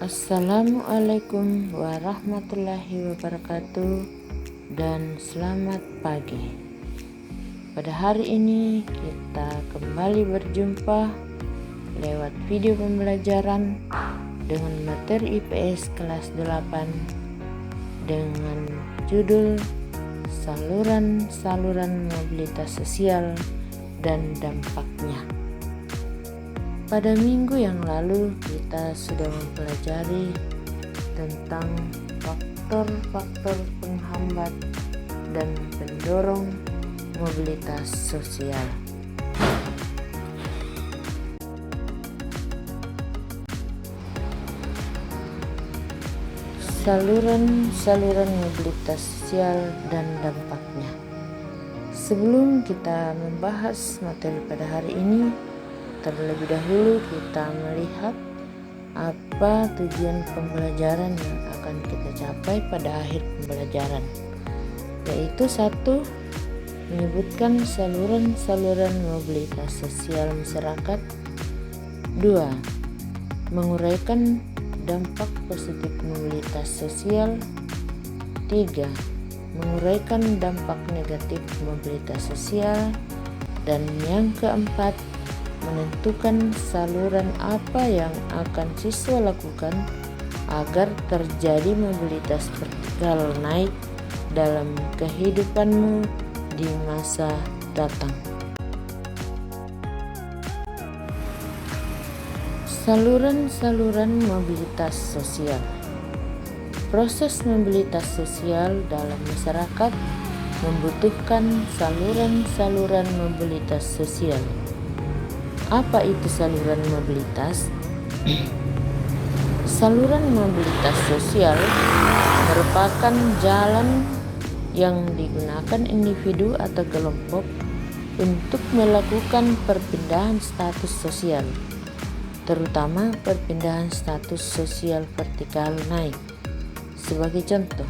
Assalamualaikum warahmatullahi wabarakatuh dan selamat pagi. Pada hari ini kita kembali berjumpa lewat video pembelajaran dengan materi IPS kelas 8 dengan judul Saluran-saluran mobilitas sosial dan dampaknya. Pada minggu yang lalu kita sudah mempelajari tentang faktor-faktor penghambat dan pendorong mobilitas sosial. Saluran-saluran mobilitas sosial dan dampaknya. Sebelum kita membahas materi pada hari ini, terlebih dahulu kita melihat apa tujuan pembelajaran yang akan kita capai pada akhir pembelajaran, yaitu 1. Menyebutkan saluran-saluran mobilitas sosial masyarakat. 2. Menguraikan dampak positif mobilitas sosial. 3. Menguraikan dampak negatif mobilitas sosial. Dan yang keempat, menentukan saluran apa yang akan siswa lakukan agar terjadi mobilitas vertikal naik dalam kehidupanmu di masa datang. Saluran-saluran mobilitas sosial. Proses mobilitas sosial dalam masyarakat membutuhkan saluran-saluran mobilitas sosial. Apa itu saluran mobilitas? Saluran mobilitas sosial merupakan jalan yang digunakan individu atau kelompok untuk melakukan perpindahan status sosial, terutama perpindahan status sosial vertikal naik. Sebagai contoh,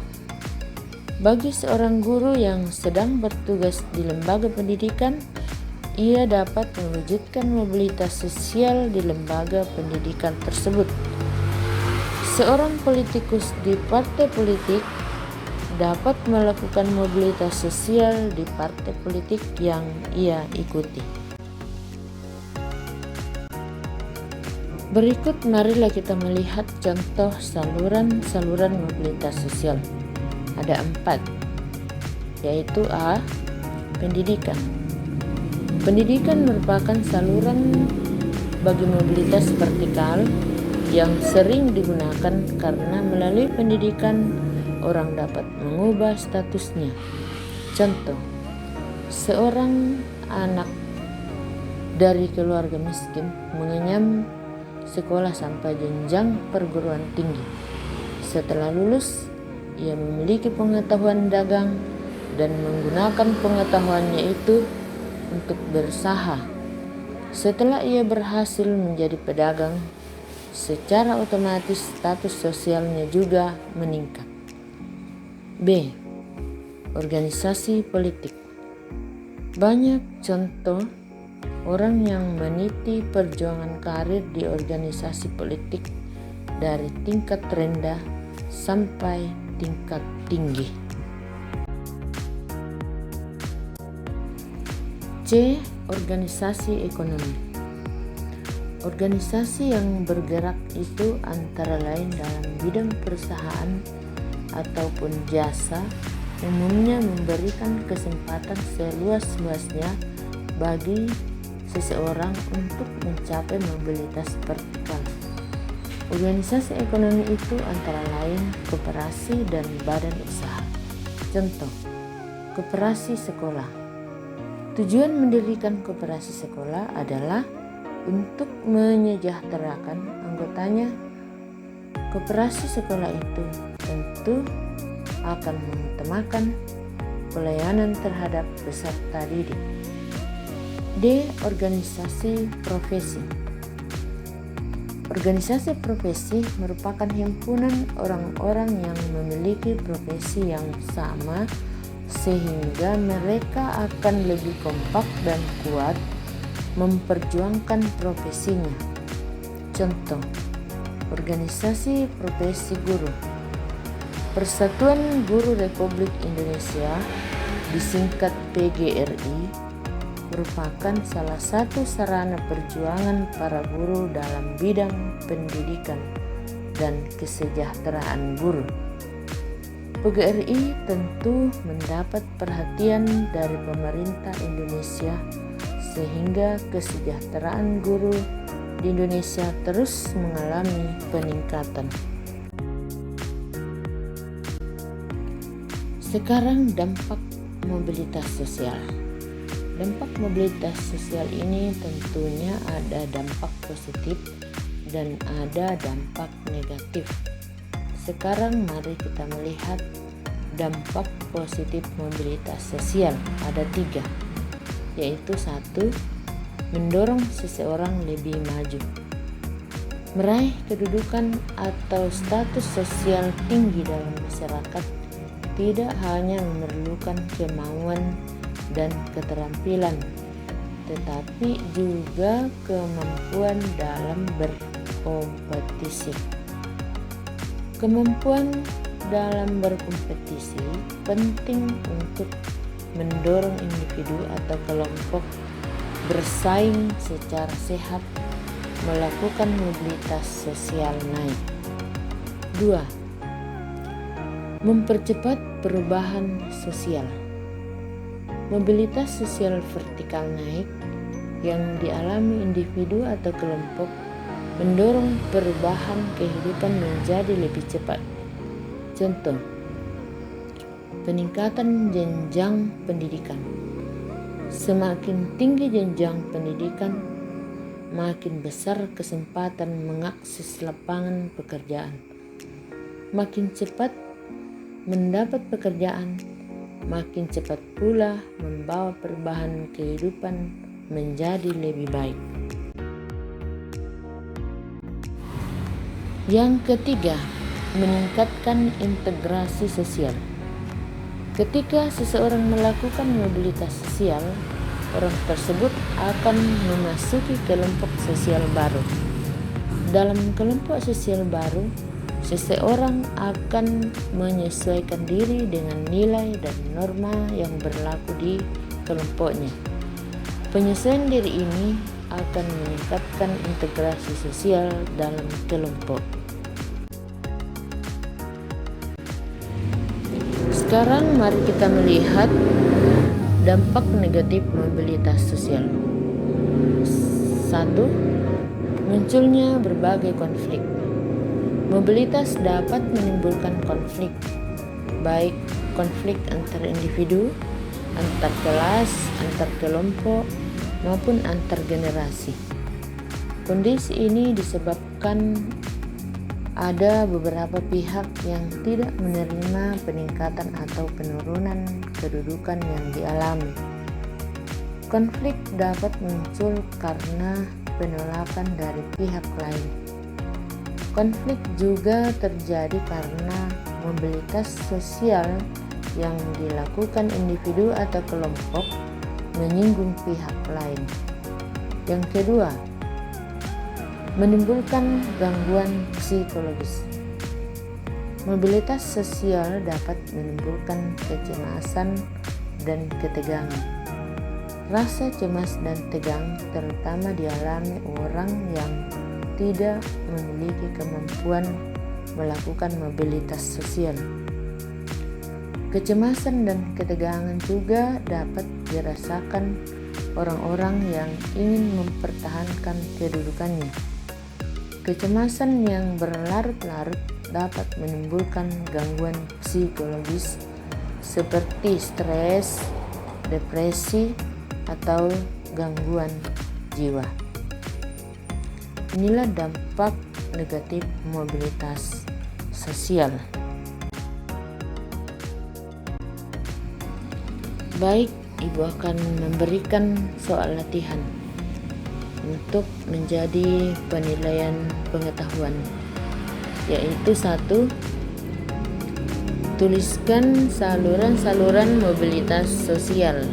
bagi seorang guru yang sedang bertugas di lembaga pendidikan, ia dapat mewujudkan mobilitas sosial di lembaga pendidikan tersebut. Seorang politikus di partai politik dapat melakukan mobilitas sosial di partai politik yang ia ikuti. Berikut marilah kita melihat contoh saluran-saluran mobilitas sosial. Ada 4, yaitu A. Pendidikan. Pendidikan merupakan saluran bagi mobilitas vertikal yang sering digunakan karena melalui pendidikan orang dapat mengubah statusnya. Contoh, seorang anak dari keluarga miskin mengenyam sekolah sampai jenjang perguruan tinggi. Setelah lulus, ia memiliki pengetahuan dagang dan menggunakan pengetahuannya itu untuk berusaha. Setelah ia berhasil menjadi pedagang, secara otomatis status sosialnya juga meningkat. B. Organisasi politik. Banyak contoh orang yang meniti perjuangan karir di organisasi politik dari tingkat rendah sampai tingkat tinggi. C. Organisasi ekonomi. Organisasi yang bergerak itu antara lain dalam bidang perusahaan ataupun jasa, umumnya memberikan kesempatan seluas-luasnya bagi seseorang untuk mencapai mobilitas vertikal. Organisasi ekonomi itu antara lain koperasi dan badan usaha. Contoh, koperasi sekolah. Tujuan mendirikan koperasi sekolah adalah untuk menyejahterakan anggotanya. Koperasi sekolah itu tentu akan mengutamakan pelayanan terhadap peserta didik. D. Organisasi profesi. Organisasi profesi merupakan himpunan orang-orang yang memiliki profesi yang sama sehingga mereka akan lebih kompak dan kuat memperjuangkan profesinya. Contoh, Organisasi Profesi Guru. Persatuan Guru Republik Indonesia, disingkat PGRI, merupakan salah satu sarana perjuangan para guru dalam bidang pendidikan dan kesejahteraan guru. PGRI tentu mendapat perhatian dari pemerintah Indonesia sehingga kesejahteraan guru di Indonesia terus mengalami peningkatan. Sekarang dampak mobilitas sosial. Dampak mobilitas sosial ini tentunya ada dampak positif dan ada dampak negatif. Sekarang mari kita melihat dampak positif mobilitas sosial. Ada 3, yaitu 1, mendorong seseorang lebih maju, meraih kedudukan atau status sosial tinggi dalam masyarakat tidak hanya memerlukan kemauan dan keterampilan, tetapi juga kemampuan dalam berkompetisi. Kemampuan dalam berkompetisi penting untuk mendorong individu atau kelompok bersaing secara sehat, melakukan mobilitas sosial naik. 2. Mempercepat perubahan sosial. Mobilitas sosial vertikal naik yang dialami individu atau kelompok mendorong perubahan kehidupan menjadi lebih cepat. Contoh, peningkatan jenjang pendidikan. Semakin tinggi jenjang pendidikan, makin besar kesempatan mengakses lapangan pekerjaan. Makin cepat mendapat pekerjaan, makin cepat pula membawa perubahan kehidupan menjadi lebih baik. Yang ketiga, meningkatkan integrasi sosial. Ketika seseorang melakukan mobilitas sosial, orang tersebut akan memasuki kelompok sosial baru. Dalam kelompok sosial baru, seseorang akan menyesuaikan diri dengan nilai dan norma yang berlaku di kelompoknya. Penyesuaian diri ini akan meningkatkan integrasi sosial dalam kelompok. Sekarang mari kita melihat dampak negatif mobilitas sosial. 1. Munculnya berbagai konflik. Mobilitas dapat menimbulkan konflik, baik konflik antar individu, antar kelas, antar kelompok, maupun antar generasi. Kondisi ini disebabkan ada beberapa pihak yang tidak menerima peningkatan atau penurunan kedudukan yang dialami. Konflik dapat muncul karena penolakan dari pihak lain. Konflik juga terjadi karena mobilitas sosial yang dilakukan individu atau kelompok menyinggung pihak lain. Yang kedua, menimbulkan gangguan psikologis. Mobilitas sosial dapat menimbulkan kecemasan dan ketegangan. Rasa cemas dan tegang terutama dialami orang yang tidak memiliki kemampuan melakukan mobilitas sosial. Kecemasan dan ketegangan juga dapat dirasakan orang-orang yang ingin mempertahankan kedudukannya. Kecemasan yang berlarut-larut dapat menimbulkan gangguan psikologis seperti stres, depresi, atau gangguan jiwa. Inilah dampak negatif mobilitas sosial. Baik, Ibu akan memberikan soal latihan untuk menjadi penilaian pengetahuan, yaitu 1. Tuliskan saluran-saluran mobilitas sosial.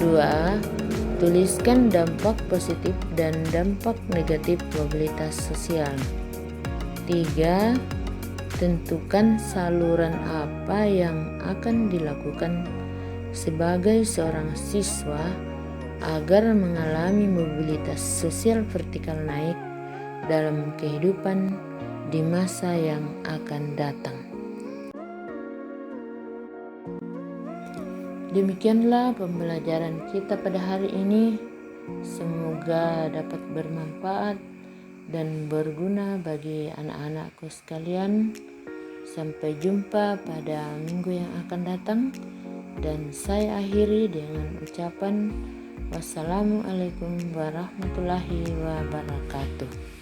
2. Tuliskan dampak positif dan dampak negatif mobilitas sosial. 3. Tentukan saluran apa yang akan dilakukan sebagai seorang siswa agar mengalami mobilitas sosial vertikal naik dalam kehidupan di masa yang akan datang. Demikianlah pembelajaran kita pada hari ini. Semoga dapat bermanfaat dan berguna bagi anak-anakku sekalian. Sampai jumpa pada minggu yang akan datang. Dan saya akhiri dengan ucapan wassalamualaikum warahmatullahi wabarakatuh.